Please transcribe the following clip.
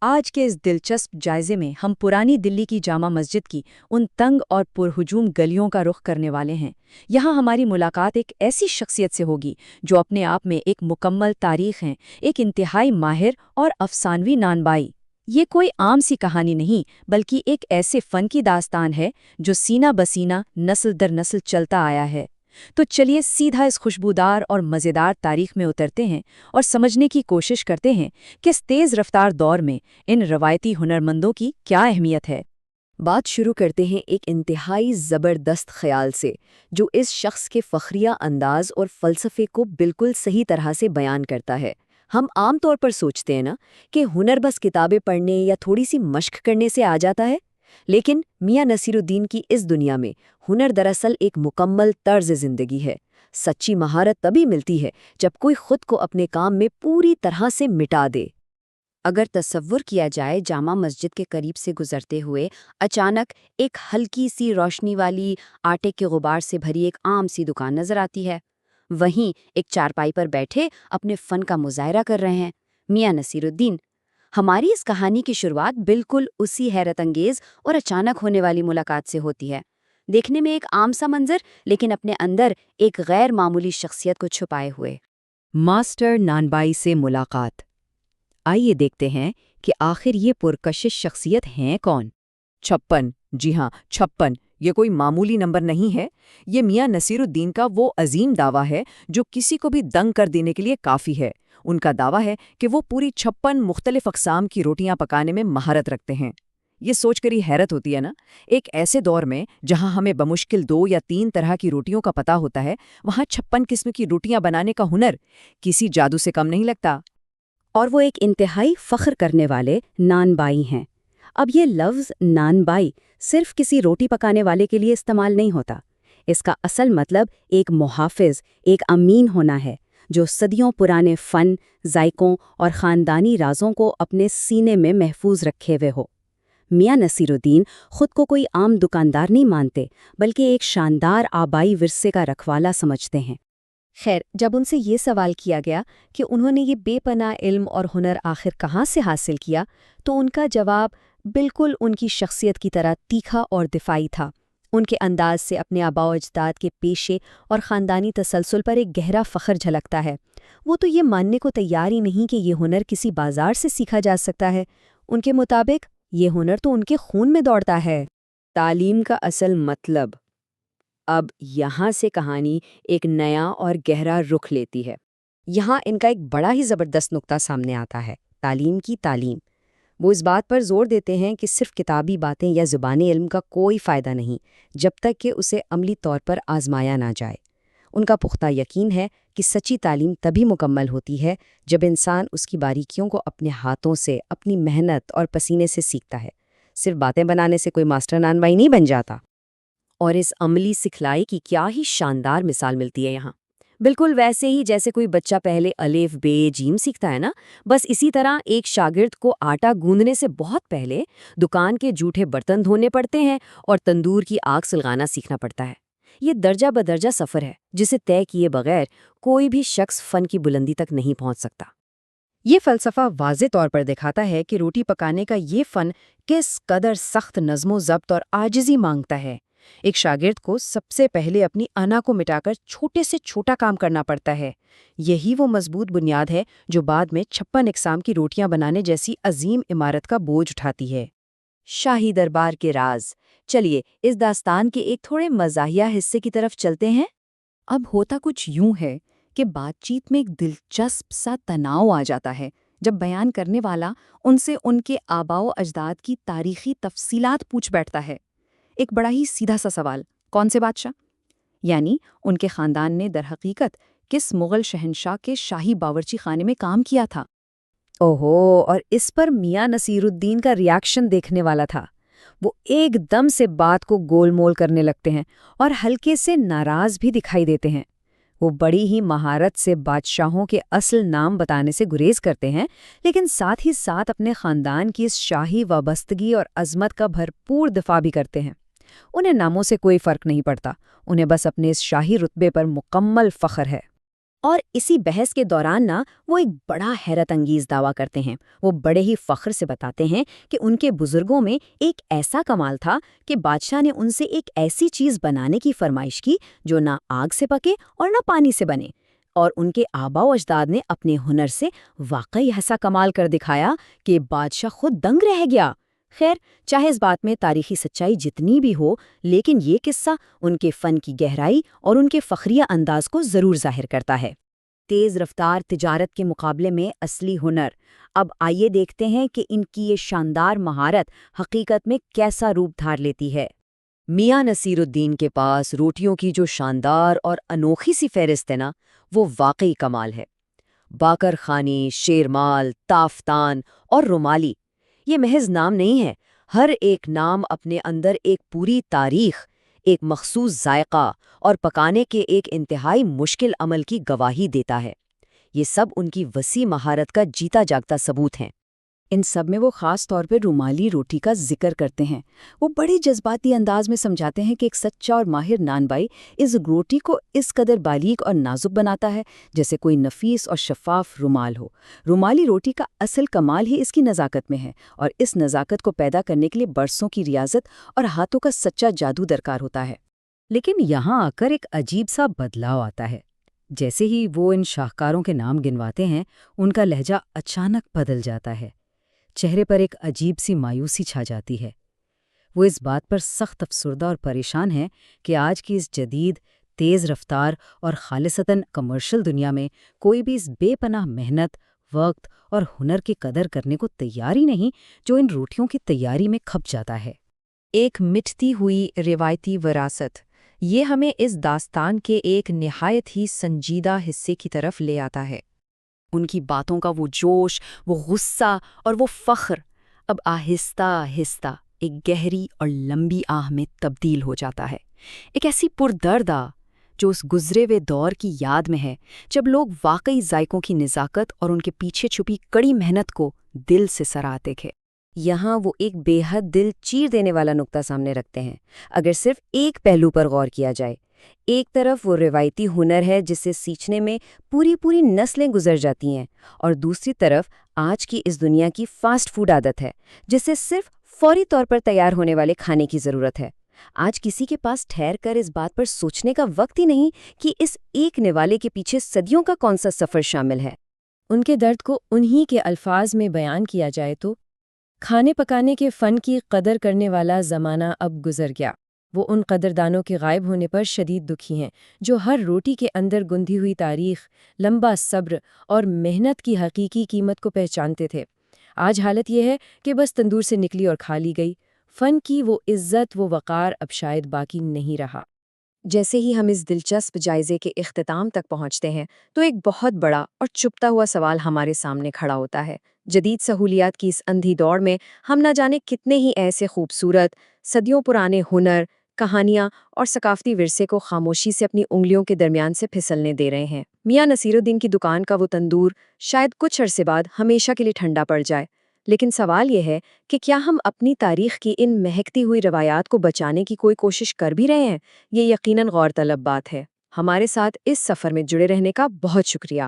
آج کے اس دلچسپ جائزے میں ہم پرانی دلی کی جامع مسجد کی ان تنگ اور پرہجوم گلیوں کا رخ کرنے والے ہیں۔ یہاں ہماری ملاقات ایک ایسی شخصیت سے ہوگی جو اپنے آپ میں ایک مکمل تاریخ ہیں، ایک انتہائی ماہر اور افسانوی نانبائی۔ یہ کوئی عام سی کہانی نہیں، بلکہ ایک ایسے فن کی داستان ہے جو سینہ بسینہ نسل در نسل چلتا آیا ہے۔ تو چلیے سیدھا اس خوشبودار اور مزیدار تاریخ میں اترتے ہیں اور سمجھنے کی کوشش کرتے ہیں کہ اس تیز رفتار دور میں ان روایتی ہنرمندوں کی کیا اہمیت ہے۔ بات شروع کرتے ہیں ایک انتہائی زبردست خیال سے جو اس شخص کے فخریہ انداز اور فلسفے کو بالکل صحیح طرح سے بیان کرتا ہے۔ ہم عام طور پر سوچتے ہیں کہ ہنر بس کتابیں پڑھنے یا تھوڑی سی مشق کرنے سے آ جاتا ہے، لیکن میاں نصیر الدین کی اس دنیا میں ہنر دراصل ایک مکمل طرز زندگی ہے۔ سچی مہارت تبھی ملتی ہے جب کوئی خود کو اپنے کام میں پوری طرح سے مٹا دے۔ اگر تصور کیا جائے جامع مسجد کے قریب سے گزرتے ہوئے اچانک ایک ہلکی سی روشنی والی آٹے کے غبار سے بھری ایک عام سی دکان نظر آتی ہے، وہیں ایک چارپائی پر بیٹھے اپنے فن کا مظاہرہ کر رہے ہیں میاں نصیر الدین۔ ہماری اس کہانی کی شروعات بالکل اسی حیرت انگیز اور اچانک ہونے والی ملاقات سے ہوتی ہے۔ دیکھنے میں ایک عام سا منظر، لیکن اپنے اندر ایک غیر معمولی شخصیت کو چھپائے ہوئے۔ ماسٹر نانبائی سے ملاقات۔ آئیے دیکھتے ہیں کہ آخر یہ پرکشش شخصیت ہیں کون؟ 56، جی ہاں 56، یہ کوئی معمولی نمبر نہیں ہے۔ یہ میاں نصیر الدین کا وہ عظیم دعویٰ ہے جو کسی کو بھی دنگ کر دینے کے لیے کافی ہے۔ ان کا دعویٰ ہے کہ وہ پوری 56 مختلف اقسام کی روٹیاں پکانے میں مہارت رکھتے ہیں۔ یہ سوچ کر ہی حیرت ہوتی ہے نا، ایک ایسے دور میں جہاں ہمیں بمشکل 2 یا 3 طرح کی روٹیوں کا پتہ ہوتا ہے، وہاں 56 قسم کی روٹیاں بنانے کا ہنر کسی جادو سے کم نہیں لگتا۔ اور وہ ایک انتہائی فخر کرنے والے نانبائی ہیں۔ اب یہ لفظ نانبائی صرف کسی روٹی پکانے والے کے لیے استعمال نہیں ہوتا، اس کا اصل مطلب ایک محافظ، ایک امین ہونا ہے جو صدیوں پرانے فن، ذائقوں اور خاندانی رازوں کو اپنے سینے میں محفوظ رکھے ہوئے ہو۔ میاں نصیر الدین خود کو کوئی عام دکاندار نہیں مانتے، بلکہ ایک شاندار آبائی ورثے کا رکھوالا سمجھتے ہیں۔ خیر، جب ان سے یہ سوال کیا گیا کہ انہوں نے یہ بے پناہ علم اور ہنر آخر کہاں سے حاصل کیا، تو ان کا جواب بالکل ان کی شخصیت کی طرح تیکھا اور دفاعی تھا۔ ان کے انداز سے اپنے آباء و اجداد کے پیشے اور خاندانی تسلسل پر ایک گہرا فخر جھلکتا ہے۔ وہ تو یہ ماننے کو تیار ہی نہیں کہ یہ ہنر کسی بازار سے سیکھا جا سکتا ہے۔ ان کے مطابق یہ ہنر تو ان کے خون میں دوڑتا ہے۔ تعلیم کا اصل مطلب۔ اب یہاں سے کہانی ایک نیا اور گہرا رخ لیتی ہے۔ یہاں ان کا ایک بڑا ہی زبردست نقطہ سامنے آتا ہے، تعلیم کی تعلیم۔ وہ اس بات پر زور دیتے ہیں کہ صرف کتابی باتیں یا زبانی علم کا کوئی فائدہ نہیں جب تک کہ اسے عملی طور پر آزمایا نہ جائے۔ ان کا پختہ یقین ہے کہ سچی تعلیم تبھی مکمل ہوتی ہے جب انسان اس کی باریکیوں کو اپنے ہاتھوں سے، اپنی محنت اور پسینے سے سیکھتا ہے۔ صرف باتیں بنانے سے کوئی ماسٹر نانبائی نہیں بن جاتا۔ اور اس عملی سکھلائی کی کیا ہی شاندار مثال ملتی ہے یہاں۔ بالکل ویسے ہی جیسے کوئی بچہ پہلے الف بے جیم سیکھتا ہے نا، بس اسی طرح ایک شاگرد کو آٹا گوندنے سے بہت پہلے دکان کے جھوٹے برتن دھونے پڑتے ہیں اور تندور کی آگ سلگانا سیکھنا پڑتا ہے۔ یہ درجہ بدرجہ سفر ہے جسے طے کیے بغیر کوئی بھی شخص فن کی بلندی تک نہیں پہنچ سکتا۔ یہ فلسفہ واضح طور پر دکھاتا ہے کہ روٹی پکانے کا یہ فن کس قدر سخت نظم و ضبط اور عاجزی مانگتا ہے۔ ایک شاگرد کو سب سے پہلے اپنی انا کو مٹا کر چھوٹے سے چھوٹا کام کرنا پڑتا ہے۔ یہی وہ مضبوط بنیاد ہے جو بعد میں 56 اقسام کی روٹیاں بنانے جیسی عظیم عمارت کا بوجھ اٹھاتی ہے۔ شاہی دربار کے راز۔ چلیے اس داستان کے ایک تھوڑے مزاحیہ حصے کی طرف چلتے ہیں۔ اب ہوتا کچھ یوں ہے کہ بات چیت میں ایک دلچسپ سا تناؤ آ جاتا ہے جب بیان کرنے والا ان سے ان کے آباء و اجداد کی تاریخی تفصیلات پوچھ بیٹھتا ہے۔ ایک بڑا ہی سیدھا سا سوال، کون سے بادشاہ؟ یعنی ان کے خاندان نے درحقیقت کس مغل شہنشاہ کے شاہی باورچی خانے میں کام کیا تھا؟ اوہو، اور اس پر میاں نصیر الدین کا ریاکشن دیکھنے والا تھا۔ وہ ایک دم سے بات کو گول مول کرنے لگتے ہیں اور ہلکے سے ناراض بھی دکھائی دیتے ہیں۔ وہ بڑی ہی مہارت سے بادشاہوں کے اصل نام بتانے سے گریز کرتے ہیں، لیکن ساتھ ہی ساتھ اپنے خاندان کی اس شاہی وابستگی اور عظمت کا بھرپور دفاع بھی کرتے ہیں۔ انہیں ناموں سے کوئی فرق نہیں پڑتا، انہیں بس اپنے اس شاہی رتبے پر مکمل فخر ہے۔ اور اسی بحث کے دوران وہ ایک بڑا حیرت انگیز دعویٰ کرتے ہیں۔ وہ بڑے ہی فخر سے بتاتے ہیں کہ ان کے بزرگوں میں ایک ایسا کمال تھا کہ بادشاہ نے ان سے ایک ایسی چیز بنانے کی فرمائش کی جو نہ آگ سے پکے اور نہ پانی سے بنے، اور ان کے آباء و اجداد نے اپنے ہنر سے واقعی ایسا کمال کر دکھایا کہ بادشاہ خود دنگ رہ گیا۔ خیر، چاہے اس بات میں تاریخی سچائی جتنی بھی ہو، لیکن یہ قصہ ان کے فن کی گہرائی اور ان کے فخریہ انداز کو ضرور ظاہر کرتا ہے۔ تیز رفتار تجارت کے مقابلے میں اصلی ہنر۔ اب آئیے دیکھتے ہیں کہ ان کی یہ شاندار مہارت حقیقت میں کیسا روپ دھار لیتی ہے۔ میاں نصیر الدین کے پاس روٹیوں کی جو شاندار اور انوکھی سی فہرست ہے وہ واقعی کمال ہے۔ باقر خانی، شیرمال، تافتان اور رومالی، یہ محض نام نہیں ہے، ہر ایک نام اپنے اندر ایک پوری تاریخ، ایک مخصوص ذائقہ اور پکانے کے ایک انتہائی مشکل عمل کی گواہی دیتا ہے۔ یہ سب ان کی وسیع مہارت کا جیتا جاگتا ثبوت ہیں۔ ان سب میں وہ خاص طور پہ رومالی روٹی کا ذکر کرتے ہیں۔ وہ بڑے جذباتی انداز میں سمجھاتے ہیں کہ ایک سچا اور ماہر نان بائی اس روٹی کو اس قدر باریک اور نازک بناتا ہے جیسے کوئی نفیس اور شفاف رومال ہو۔ رومالی روٹی کا اصل کمال ہی اس کی نزاکت میں ہے، اور اس نزاکت کو پیدا کرنے کے لیے برسوں کی ریاضت اور ہاتھوں کا سچا جادو درکار ہوتا ہے۔ لیکن یہاں آ کر ایک عجیب سا بدلاؤ آتا ہے۔ جیسے ہی وہ ان شاہکاروں کے نام گنواتے ہیں، ان کا لہجہ اچانک بدل جاتا ہے، چہرے پر ایک عجیب سی مایوسی چھا جاتی ہے۔ وہ اس بات پر سخت افسردہ اور پریشان ہیں کہ آج کی اس جدید، تیز رفتار اور خالصتاً کمرشل دنیا میں کوئی بھی اس بے پناہ محنت، وقت اور ہنر کی قدر کرنے کو تیار ہی نہیں جو ان روٹیوں کی تیاری میں کھپ جاتا ہے۔ ایک مٹتی ہوئی روایتی وراثت، یہ ہمیں اس داستان کے ایک نہایت ہی سنجیدہ حصے کی طرف لے آتا ہے۔ ان کی باتوں کا وہ جوش، وہ غصہ اور وہ فخر اب آہستہ آہستہ ایک گہری اور لمبی آہ میں تبدیل ہو جاتا ہے، ایک ایسی پردرد آہ جو اس گزرے ہوئے دور کی یاد میں ہے جب لوگ واقعی ذائقوں کی نزاکت اور ان کے پیچھے چھپی کڑی محنت کو دل سے سراہتے تھے۔ یہاں وہ ایک بے حد دل چیر دینے والا نقطہ سامنے رکھتے ہیں۔ اگر صرف ایک پہلو پر غور کیا جائے، ایک طرف وہ روایتی ہنر ہے جسے سیکھنے میں پوری نسلیں گزر جاتی ہیں، اور دوسری طرف آج کی اس دنیا کی فاسٹ فوڈ عادت ہے جسے صرف فوری طور پر تیار ہونے والے کھانے کی ضرورت ہے۔ آج کسی کے پاس ٹھہر کر اس بات پر سوچنے کا وقت ہی نہیں کہ اس ایک نوالے کے پیچھے صدیوں کا کون سا سفر شامل ہے۔ ان کے درد کو انہی کے الفاظ میں بیان کیا جائے تو، کھانے پکانے کے فن کی قدر کرنے والا زمانہ اب گزر گیا۔ وہ ان قدردانوں کے غائب ہونے پر شدید دکھی ہیں جو ہر روٹی کے اندر گندھی ہوئی تاریخ، لمبا صبر اور محنت کی حقیقی قیمت کو پہچانتے تھے۔ آج حالت یہ ہے کہ بس تندور سے نکلی اور کھا لی گئی۔ فن کی وہ عزت، وہ وقار اب شاید باقی نہیں رہا۔ جیسے ہی ہم اس دلچسپ جائزے کے اختتام تک پہنچتے ہیں تو ایک بہت بڑا اور چھپتا ہوا سوال ہمارے سامنے کھڑا ہوتا ہے۔ جدید سہولیات کی اس اندھی دوڑ میں ہم نہ جانے کتنے ہی ایسے خوبصورت، صدیوں پرانے ہنر، کہانیاں اور ثقافتی ورثے کو خاموشی سے اپنی انگلیوں کے درمیان سے پھسلنے دے رہے ہیں۔ میاں نصیر الدین کی دکان کا وہ تندور شاید کچھ عرصے بعد ہمیشہ کے لیے ٹھنڈا پڑ جائے، لیکن سوال یہ ہے کہ کیا ہم اپنی تاریخ کی ان مہکتی ہوئی روایات کو بچانے کی کوئی کوشش کر بھی رہے ہیں؟ یہ یقیناً غور طلب بات ہے۔ ہمارے ساتھ اس سفر میں جڑے رہنے کا بہت شکریہ۔